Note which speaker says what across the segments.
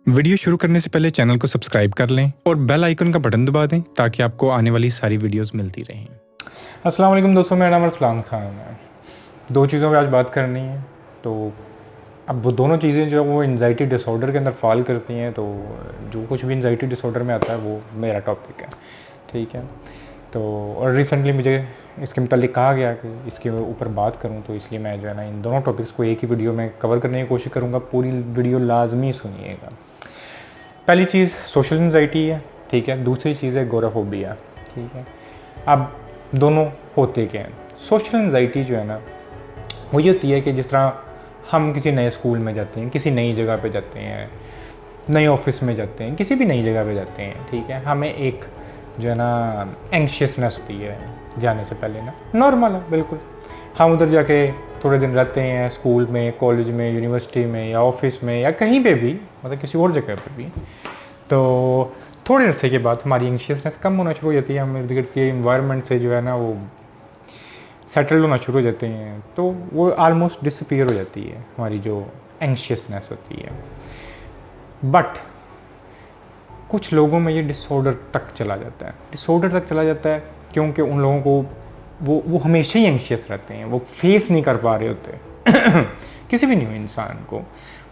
Speaker 1: Video शुरू करने से पहले चैनल को सब्सक्राइब कर लें और बेल आइकन का बटन दबा दें ताकि आपको आने वाली सारी वीडियोस मिलती रहें।
Speaker 2: अस्सलाम वालेकुम दोस्तों, मेरा नाम अरसलान खान है। दो चीज़ों पे आज बात करनी है। तो अब वो दोनों चीज़ें जो वो एंजाइटी डिसऑर्डर के अंदर फॉल करती हैं, तो जो कुछ भी एंजाइटी डिसऑर्डर में आता है वो मेरा टॉपिक है, ठीक है। तो और रिसेंटली मुझे इसके मुतालिक कहा गया कि इसके ऊपर बात करूं, तो इसलिए मैं जो है ना इन दोनों टॉपिक्स को एक ही वीडियो में कवर करने की कोशिश करूंगा। पूरी वीडियो लाजमी सुनिएगा। पहली चीज़ सोशल एंजाइटी है, ठीक है। दूसरी चीज़ है गोराफोबिया, ठीक है। अब दोनों होते क्या हैं? सोशल एंजाइटी जो है ना वो ये होती है कि जिस तरह हम किसी नए स्कूल में जाते हैं, किसी नई जगह पे जाते हैं, नए ऑफिस में जाते हैं, किसी भी नई जगह पे जाते हैं, ठीक है। हमें एक जो है ना एंग्शियसनेस होती है जाने से पहले ना, नॉर्मल है बिल्कुल। हम उधर जाके थोड़े दिन रहते हैं, स्कूल में, कॉलेज में, यूनिवर्सिटी में या ऑफिस में या कहीं पे भी, मतलब किसी और जगह पे भी। तो थोड़े अरसे के बाद हमारी एंग्शियसनेस कम होना शुरू हो जाती है। हम इर्द गिर्द के इन्वायरमेंट से जो है ना वो सेटल होना शुरू हो जाते हैं, तो वो आलमोस्ट डिसअपीयर हो जाती है हमारी जो एंग्शियसनेस होती है। बट कुछ लोगों में ये डिसऑर्डर तक चला जाता है। डिसऑर्डर तक चला जाता है क्योंकि उन लोगों को वो हमेशा ही एंग्शियस रहते हैं, वो फेस नहीं कर पा रहे होते किसी भी न्यू इंसान को।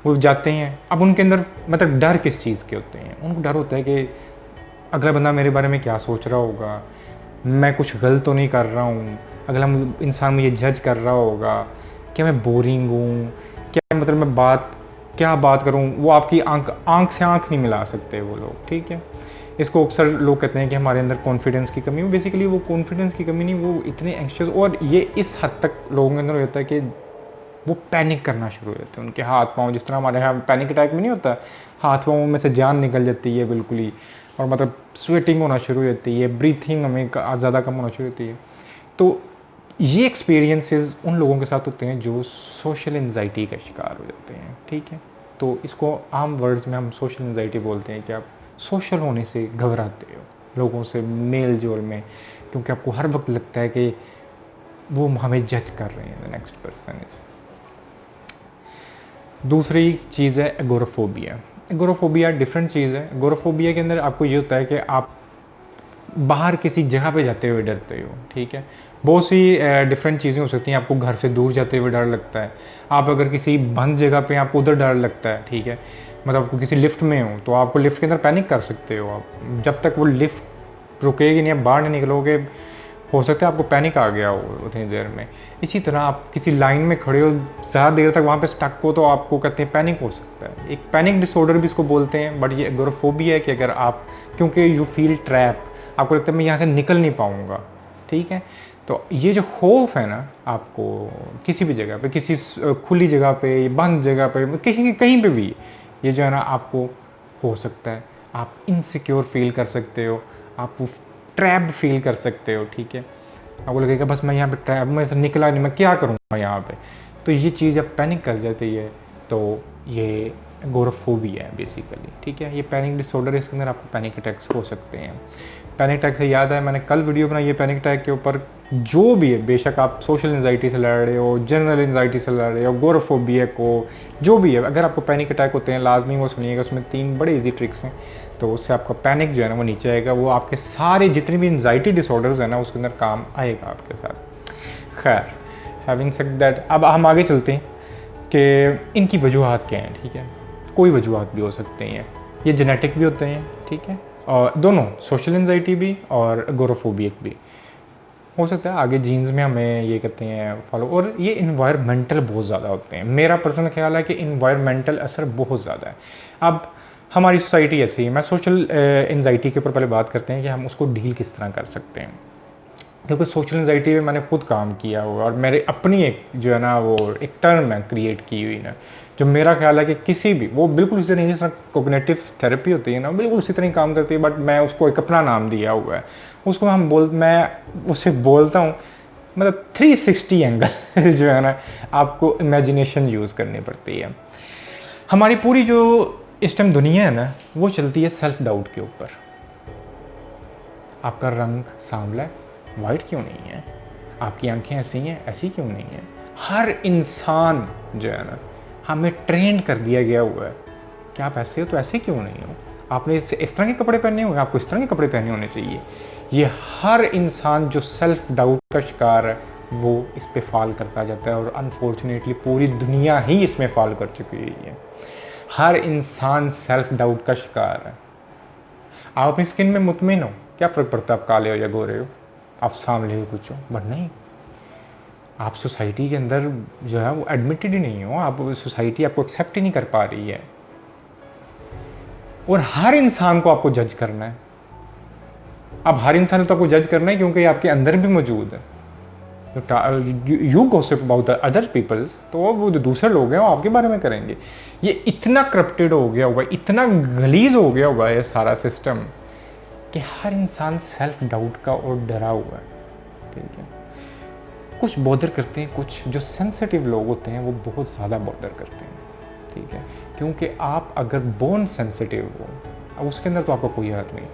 Speaker 2: वो जाते हैं, अब उनके अंदर मतलब डर किस चीज़ के होते हैं? उनको डर होता है कि अगला बंदा मेरे बारे में क्या सोच रहा होगा, मैं कुछ गलत तो नहीं कर रहा हूँ, अगला इंसान मुझे जज कर रहा होगा, क्या मैं बोरिंग हूँ, क्या मतलब मैं क्या बात करूँ। वो आपकी आंख से आंख नहीं मिला सकते वो लोग, ठीक है। इसको अक्सर लोग कहते हैं कि हमारे अंदर कॉन्फिडेंस की कमी। बेसिकली वो कॉन्फिडेंस की कमी नहीं, वो इतने एंग्शियस, और ये इस हद तक लोगों के अंदर हो जाता है कि वो पैनिक करना शुरू हो जाते हैं। उनके हाथ पाँव, जिस तरह हमारे यहाँ पैनिक अटैक में नहीं होता, हाथ पाँव में से जान निकल जाती है बिल्कुल ही, और मतलब स्वेटिंग होना शुरू हो जाती है, ब्रीथिंग हमें ज़्यादा कम होना शुरू होती है। तो ये एक्सपीरियंसेस उन लोगों के साथ होते हैं जो सोशल एंजाइटी का शिकार हो जाते हैं, ठीक है। तो इसको आम वर्ड्स में हम सोशल एंजाइटी बोलते हैं कि आप सोशल होने से घबराते हो, लोगों से मेल जोल में, क्योंकि आपको हर वक्त लगता है कि वो हमें जज कर रहे हैं, द नेक्स्ट पर्सन इज। दूसरी चीज़ है एगोराफोबिया। एगोराफोबिया डिफरेंट चीज़ है। एगोराफोबिया के अंदर आपको ये होता है कि आप बाहर किसी जगह पे जाते हुए डरते हो, ठीक है। बहुत सी डिफरेंट चीज़ें हो सकती हैं। आपको घर से दूर जाते हुए डर लगता है, आप अगर किसी बंद जगह पे आपको उधर डर लगता है, ठीक है। मतलब आपको किसी लिफ्ट में हो तो आपको लिफ्ट के अंदर पैनिक कर सकते हो आप, जब तक वो लिफ्ट रुकेगी नहीं, आप बाहर नहीं निकलोगे, हो सकता है आपको पैनिक आ गया हो उतनी देर में। इसी तरह आप किसी लाइन में खड़े हो, ज़्यादा देर तक वहाँ पे स्टक हो, तो आपको कहते हैं पैनिक हो सकता है। एक पैनिक डिसऑर्डर भी इसको बोलते हैं। बट ये एगोराफोबिया है कि अगर आप, क्योंकि यू फील ट्रैप, आपको लगता है मैं यहाँ से निकल नहीं पाऊँगा, ठीक है। तो ये जो खौफ है ना, आपको किसी भी जगह पे, किसी खुली जगह पे, बंद जगह पे, कहीं कहीं पे भी, ये जो है ना आपको हो सकता है। आप इनसिक्योर फील कर सकते हो, आप ट्रैप फील कर सकते हो, ठीक है। आपको लगेगा बस मैं यहाँ पे ट्रैप में से निकला नहीं, मैं क्या करूँगा यहाँ पे। तो ये चीज़ जब पैनिक कर जाती है तो ये एगोराफोबिया है बेसिकली, ठीक है। ये पैनिक डिसऑर्डर है, इसके अंदर आपको पैनिक अटैक्स हो सकते हैं। पैनिक अटैक से याद है, मैंने कल वीडियो बनाई है पैनिक अटैक के ऊपर। जो भी है, बेशक आप सोशल एंजाइटी से लड़ रहे हो, जनरल एंजाइटी से लड़ रहे हो, एगोराफोबिया को, जो भी है, अगर आपको पैनिक अटैक होते हैं लाजमी वो सुनिएगा। उसमें 3 बड़े ईजी ट्रिक्स हैं, तो उससे आपका पैनिक जो है ना वो नीचे आएगा। वो आपके सारे जितने भी एंजाइटी डिसऑर्डर्स हैं ना उसके अंदर काम आएगा आपके साथ। खैर, हैविंग सेड दैट, अब हम आगे चलते हैं कि इनकी वजूहत क्या हैं, ठीक है। कोई वजूहत भी हो सकते हैं, ये जेनेटिक भी होते हैं, ठीक है, और दोनों सोशल एंजाइटी भी और एगोराफोबिक भी हो सकता है। आगे जीन्स में हमें ये कहते हैं फॉलो, और ये इन्वायरमेंटल बहुत ज़्यादा होते हैं। मेरा पर्सनल ख्याल है कि इन्वायरमेंटल असर बहुत ज़्यादा है। अब हमारी सोसाइटी ऐसी है, मैं सोशल एंजाइटी के ऊपर पहले बात करते हैं कि हम उसको डील किस तरह कर सकते हैं, क्योंकि सोशल एंजाइटी में मैंने खुद काम किया हुआ, और मेरे अपनी एक जो है ना वो एक टर्म है क्रिएट की हुई ना, जो मेरा ख्याल है कि किसी भी, वो बिल्कुल उसी तरह, जिस तरह कोग्निटिव थेरेपी होती है ना, बिल्कुल उसी तरह काम करती है। बट मैं उसको एक अपना नाम दिया हुआ है, उसको मैं उसे बोलता हूँ, मतलब 360 एंगल जो है ना, आपको इमेजिनेशन यूज़ करनी पड़ती है। हमारी पूरी जो इस टाइम दुनिया है ना, वो चलती है सेल्फ डाउट के ऊपर। आपका रंग सांवला है, वाइट क्यों नहीं है? आपकी आंखें ऐसी हैं, ऐसी क्यों नहीं है? हर इंसान जो है ना, हमें ट्रेन कर दिया गया हुआ है कि आप ऐसे हो तो ऐसे क्यों नहीं हो, आपने इस तरह के कपड़े पहने होंगे, आपको इस तरह के कपड़े पहने होने चाहिए। ये हर इंसान जो सेल्फ डाउट का शिकार है वो इस पे फॉल करता जाता है, और अनफॉर्चुनेटली पूरी दुनिया ही इसमें फॉल कर चुकी है। हर इंसान सेल्फ डाउट का शिकार है। आप अपनी स्किन में मुतमिन हो, क्या फ़र्क पड़ता है आप काले हो या गोरे हो, आप सांवले हो कुछ हो, बट नहीं, आप सोसाइटी के अंदर जो है वो एडमिटेड ही नहीं हो, आप सोसाइटी आपको एक्सेप्ट ही नहीं कर पा रही है, और हर इंसान को आपको जज करना है। अब हर इंसान को आपको जज करना है क्योंकि आपके अंदर भी मौजूद है। You gossip about the other peoples, तो वो जो दूसरे लोग हैं वो आपके बारे में करेंगे। ये इतना करप्टेड हो गया हुआ, इतना गलीज हो गया हुआ है सारा सिस्टम कि हर इंसान सेल्फ डाउट का और डरा हुआ है। ठीक है, कुछ बॉदर करते हैं, कुछ जो सेंसिटिव लोग होते हैं वो बहुत ज़्यादा बॉदर करते हैं। ठीक है, क्योंकि आप अगर बोर्न सेंसिटिव हो, अब उसके अंदर तो आपका कोई हक नहीं,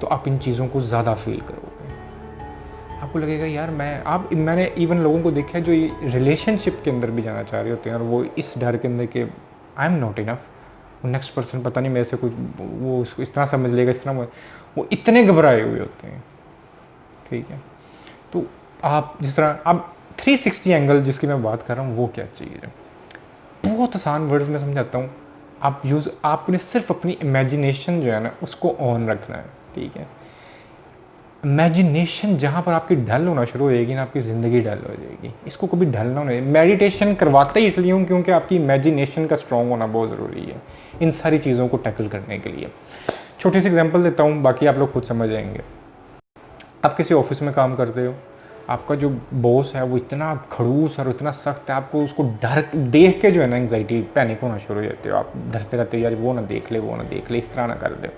Speaker 2: तो आप इन चीज़ों को ज़्यादा फील करोगे। आपको लगेगा यार मैंने इवन लोगों को देखा है जो ये रिलेशनशिप के अंदर भी जाना चाह रहे होते हैं, और वो इस डर के अंदर कि I am not enough, next person पता नहीं मेरे से कुछ वो उसको इस तरह समझ लेगा, इस तरह वो इतने घबराए हुए होते हैं। ठीक है, तो आप जिस तरह अब 360 एंगल जिसकी मैं बात कर रहा हूँ वो क्या चीज़ है, बहुत आसान वर्ड्स में समझाता हूँ। आपने सिर्फ अपनी इमेजिनेशन जो है ना उसको ऑन रखना है। ठीक है, इमेजिनेशन जहाँ पर आपकी डल होना शुरू हो जाएगी ना, आपकी ज़िंदगी डल हो जाएगी। इसको कभी डल ना होने। मेडिटेशन करवाते ही इसलिए हूँ क्योंकि आपकी इमेजिनेशन का स्ट्रॉन्ग होना बहुत ज़रूरी है इन सारी चीज़ों को टैकल करने के लिए। छोटी सी एग्जांपल देता हूँ, बाकी आप लोग खुद समझ जाएंगे। आप किसी ऑफिस में काम करते हो, आपका जो बॉस है वो इतना खड़ूस और इतना सख्त है, आपको उसको डर देख के जो है ना एंग्जाइटी पैनिक होना शुरू हो जाते हो। आप डरते रहते हो यार वो ना देख ले, वो ना देख ले, इस तरह ना कर दे।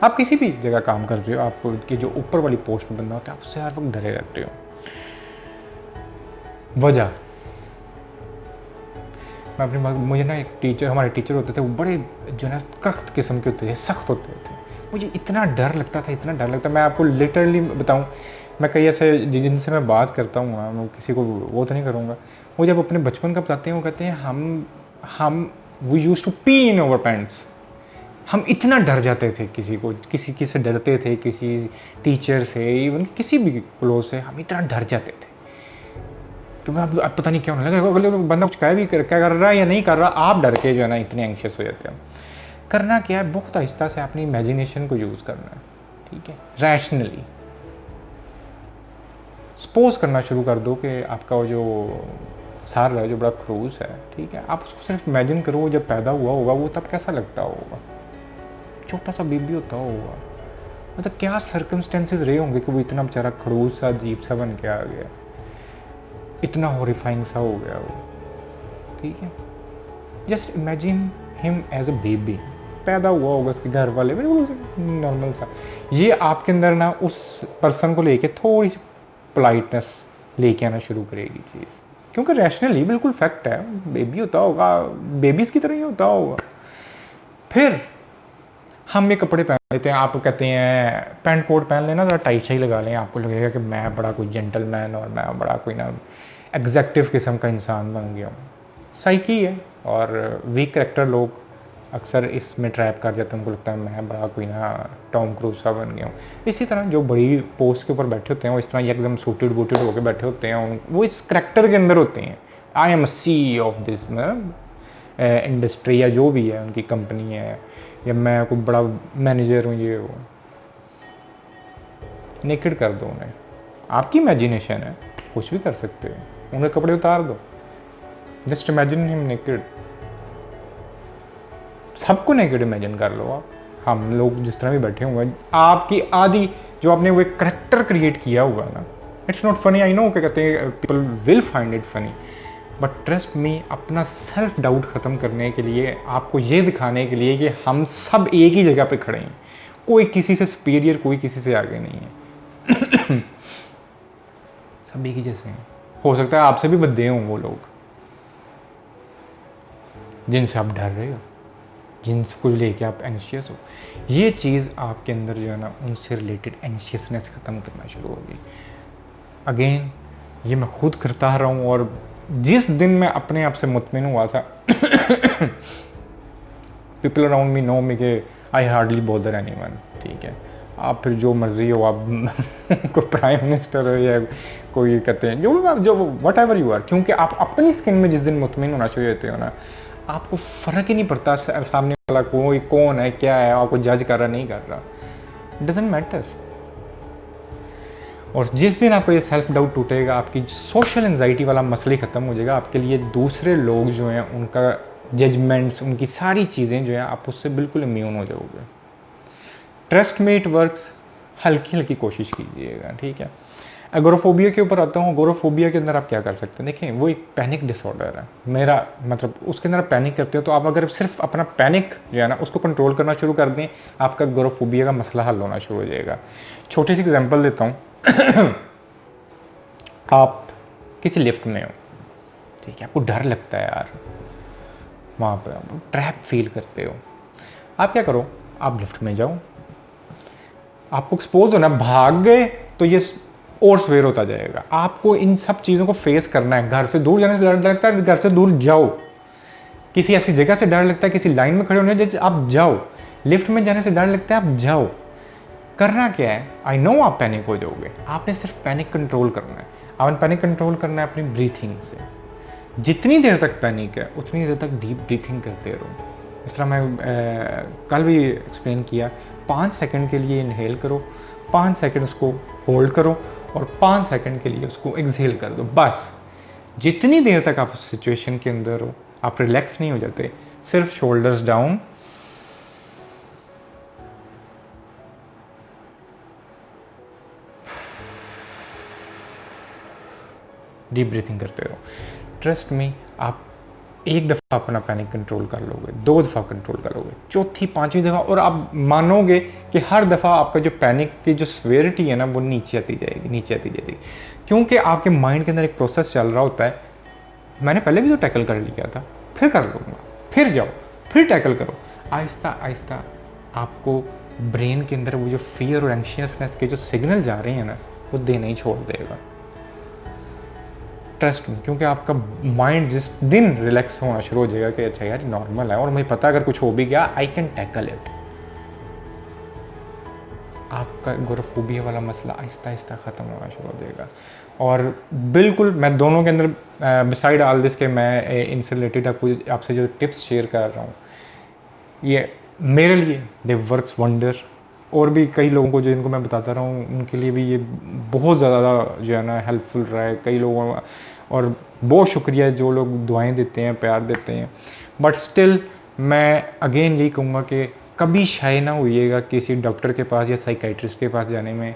Speaker 2: आप किसी भी जगह काम कर रहे हो, आपके जो ऊपर वाली पोस्ट में बंदा होता है, आप उससे हर वक्त डरे रहते हो। वजह मैं अपनी मुझे ना एक हमारे टीचर होते थे, वो बड़े जो है ना सख्त किस्म के होते थे, सख्त होते थे। मुझे इतना डर लगता था, इतना डर लगता। मैं आपको लिटरली बताऊं, मैं कई ऐसे जिनसे मैं बात करता हूँ ना, मैं किसी को वो तो नहीं करूँगा, वो जब अपने बचपन का बताते हैं, वो कहते हैं हम we used to pee in our pants. हम इतना डर जाते थे किसी से डरते थे, किसी टीचर से, इवन किसी भी क्लोज से हम इतना डर जाते थे कि अब पता नहीं क्या होने लगा, अगले बंदा कुछ क्या कर रहा है या नहीं कर रहा, आप डर के जो है ना इतने एंशियस हो जाते हैं। करना क्या है, बहुत आहिस्ता से अपनी इमेजिनेशन को यूज़ करना है। ठीक है, रैशनली सपोज करना शुरू कर दो कि आपका वो जो सर है जो बड़ा खरूस है, ठीक है, आप उसको सिर्फ इमेजिन करो जब पैदा हुआ होगा वो तब कैसा लगता होगा, छोटा सा बेबी होता होगा, मतलब क्या सर्कमस्टेंसेस रहे होंगे कि वो इतना बेचारा खड़ूस सा अजीब सा बन के आ गया, इतना हॉरिफाइंग सा हो गया वो। ठीक है, just imagine him as a baby, पैदा हुआ होगा, उसके घर वाले नॉर्मल सा। ये आपके अंदर ना उस पर्सन को लेके थोड़ी सी पोलाइटनेस लेके आना शुरू करेगी चीज़, क्योंकि रैशनली बिल्कुल फैक्ट है, बेबी होता होगा, बेबीज की तरह ही होता होगा। फिर हम ये कपड़े पहन लेते हैं, आप कहते हैं पैंट कोट पहन लेना, ज़रा टाइट शाही लगा लें, आपको लगेगा कि मैं बड़ा कोई जेंटलमैन और मैं बड़ा कोई ना एग्जैक्टिव किस्म का इंसान बन गया हूँ। साइकी है, और वीक करेक्टर लोग अक्सर इसमें ट्रैप कर जाते हैं, उनको लगता है मैं बड़ा कोई ना टॉम क्रूज सा बन गया हूँ। इसी तरह जो बड़ी पोस्ट के ऊपर बैठे होते हैं वो इस तरह एकदम सूटेड बूटेड होकर बैठे होते हैं, वो इस करेक्टर के अंदर होते हैं। I am sick of this industry या जो भी है उनकी कंपनी है, या मैं कोई बड़ा मैनेजर हूँ, ये वो नेकेड कर दो उन्हें। आपकी इमेजिनेशन है, कुछ भी कर सकते हो, उन्हें कपड़े उतार दो, जस्ट इमेजिन हिम नेकेड। सबको नेकेड इमेजिन कर लो आप। हम लोग जिस तरह भी बैठे हुए हैं, आपकी आदि जो आपने वो एक करेक्टर क्रिएट किया हुआ ना, it's not funny, I know, क्या कहते हैं, people will find it funny, but trust me, अपना सेल्फ डाउट ख़त्म करने के लिए, आपको ये दिखाने के लिए कि हम सब एक ही जगह पे खड़े हैं, कोई किसी से सुपीरियर, कोई किसी से आगे नहीं है। सब एक ही जैसे हैं। हो सकता है आपसे भी बदे हों वो लोग जिनसे आप डर रहे हो, जिनको लेके आप एंशियस हो। ये चीज़ आपके अंदर जो है ना उनसे रिलेटेड एंशियसनेस ख़त्म करना शुरू होगी। अगेन ये मैं खुद करता रहा हूँ, और जिस दिन मैं अपने आप से मुतमिन हुआ था पीपल अराउंड मी नो मी के आई हार्डली बॉदर एनीवन, ठीक है। आप फिर जो मर्जी हो, आप कोई प्राइम मिनिस्टर हो या कोई कहते हैं जो वट एवर यू आर, क्योंकि आप अपनी स्किन में जिस दिन मुतमिन होना चाहिए होते हो ना, आपको फ़र्क ही नहीं पड़ता सामने वाला कोई कौन है, क्या है, आपको जज कर रहा नहीं कर रहा, डजेंट मैटर। और जिस दिन आपको ये सेल्फ डाउट टूटेगा, आपकी सोशल एंजाइटी वाला मसला ही ख़त्म हो जाएगा। आपके लिए दूसरे लोग जो हैं उनका जजमेंट्स, उनकी सारी चीज़ें जो हैं, आप उससे बिल्कुल इम्यून हो जाओगे। ट्रस्ट में इट वर्क्स, हल्की हल्की कोशिश कीजिएगा, ठीक है। एगोराफोबिया के ऊपर आता हूँ। एगोराफोबिया के अंदर आप क्या कर सकते हैं, देखिए वो एक पैनिक डिसऑर्डर है मेरा, मतलब उसके अंदर आप पैनिक करते हो, तो आप अगर सिर्फ अपना पैनिक जो है ना उसको कंट्रोल करना शुरू कर दें, आपका एगोराफोबिया का मसला हल होना शुरू हो जाएगा। छोटी सी एग्जांपल देता हूँ। आप किसी लिफ्ट में हो, ठीक है, आपको डर लगता है यार, वहाँ पर आप ट्रैप फील करते हो, आप क्या करो, आप लिफ्ट में जाओ, आपको एक्सपोज होना, भाग गए तो ये और सवेर होता जाएगा। आपको इन सब चीज़ों को फेस करना है। घर से दूर जाने से डर लगता है, घर से दूर जाओ। किसी ऐसी जगह से डर लगता है, किसी लाइन में खड़े होने से आप जाओ। लिफ्ट में जाने से डर लगता है, आप जाओ। करना क्या है, आई नो आप पैनिक हो जाओगे, आपने सिर्फ पैनिक कंट्रोल करना है। आपने पैनिक कंट्रोल करना है अपनी ब्रीथिंग से। जितनी देर तक पैनिक है उतनी देर तक डीप ब्रीथिंग करते रहो। इस तरह मैं कल भी एक्सप्लेन किया, 5 सेकंड के लिए इनहेल करो, 5 सेकंड उसको होल्ड करो और 5 सेकंड के लिए उसको एक्सहेल कर दो। बस जितनी देर तक आप उस सिचुएशन के अंदर हो, आप रिलैक्स नहीं हो जाते, सिर्फ शोल्डर्स डाउन, डीप ब्रीथिंग करते रहो। ट्रस्ट मी, आप एक दफ़ा अपना पैनिक कंट्रोल कर लोगे, 2 दफ़ा कंट्रोल करोगे, चौथी 5वीं दफ़ा, और आप मानोगे कि हर दफ़ा आपका जो पैनिक की जो सीवियरिटी है ना वो नीचे आती जाएगी, नीचे आती जाएगी, क्योंकि आपके माइंड के अंदर एक प्रोसेस चल रहा होता है, मैंने पहले भी तो टैकल कर लिया था, फिर कर लूँगा, फिर जाओ, फिर टैकल करो। आहिस्ता आहिस्ता आपको ब्रेन के अंदर वो जो फियर और एंशियसनेस के जो सिग्नल जा रहे हैं ना, वो देना ही छोड़ देगा। ट्रस्ट में, क्योंकि आपका माइंड जिस दिन रिलैक्स होना शुरू हो जाएगा कि अच्छा यार नॉर्मल है और मुझे पता अगर कुछ हो भी गया आई कैन टैकल इट, आपका एगोराफोबिया वाला मसला आहिस्ता आहिस्ता ख़त्म होना शुरू हो जाएगा। और बिल्कुल मैं दोनों के अंदर बिसाइड ऑल दिस के मैं इनसे रिलेटेड आपसे जो टिप्स शेयर कर रहा हूँ, ये मेरे लिए दे वर्क्स वंडर। और भी कई लोगों को जो इनको मैं बताता रहा हूँ उनके लिए भी ये बहुत ज़्यादा जो है ना हेल्पफुल रहा है कई लोगों, और बहुत शुक्रिया जो लोग दुआएं देते हैं, प्यार देते हैं। बट स्टिल मैं अगेन यही कहूँगा कि कभी शाय ना होइएगा किसी डॉक्टर के पास या साइकाइट्रिस्ट के पास जाने में,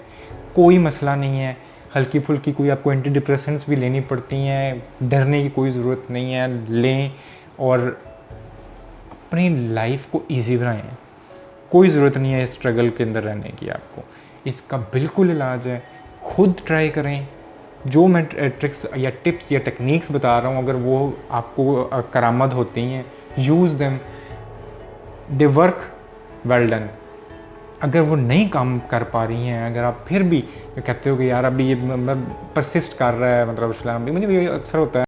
Speaker 2: कोई मसला नहीं है। हल्की फुल्की कोई आपको एंटी डिप्रेसेंट्स भी लेनी पड़ती हैं, डरने की कोई ज़रूरत नहीं है, लें और अपनी लाइफ को ईजी बनाएं। कोई ज़रूरत नहीं है स्ट्रगल के अंदर रहने की, आपको इसका बिल्कुल इलाज है। खुद ट्राई करें, जो मैं ट्रिक्स या टिप्स या टेक्निक्स बता रहा हूँ अगर वो आपको करामद होती हैं, use them, they work well done. अगर वो नहीं काम कर पा रही हैं, अगर आप फिर भी कहते हो कि यार अभी ये परसिस्ट कर रहा है, मतलब इस्लाम भी मुझे ये अक्सर होता है,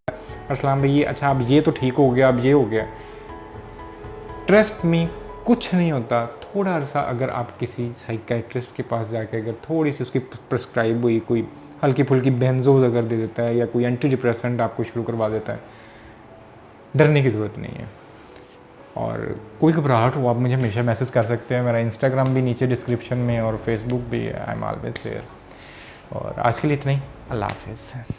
Speaker 2: इस्लाम भाई ये अच्छा अब ये तो ठीक हो गया, अब ये हो गया, ट्रस्ट मी कुछ नहीं होता। थोड़ा अर्सा अगर आप किसी साइकाइट्रिस्ट के पास जाके अगर थोड़ी सी उसकी प्रिस्क्राइब हुई कोई हल्की फुल्की बेंजोज अगर दे देता है या कोई एंटी डिप्रेसेंट आपको शुरू करवा देता है, डरने की ज़रूरत नहीं है। और कोई घबराहट हो आप मुझे हमेशा मैसेज कर सकते हैं, मेरा इंस्टाग्राम भी नीचे डिस्क्रिप्शन में और फेसबुक भी है, आई एम ऑलवेज देयर। और आज के लिए इतना ही, अल्लाह हाफिज़।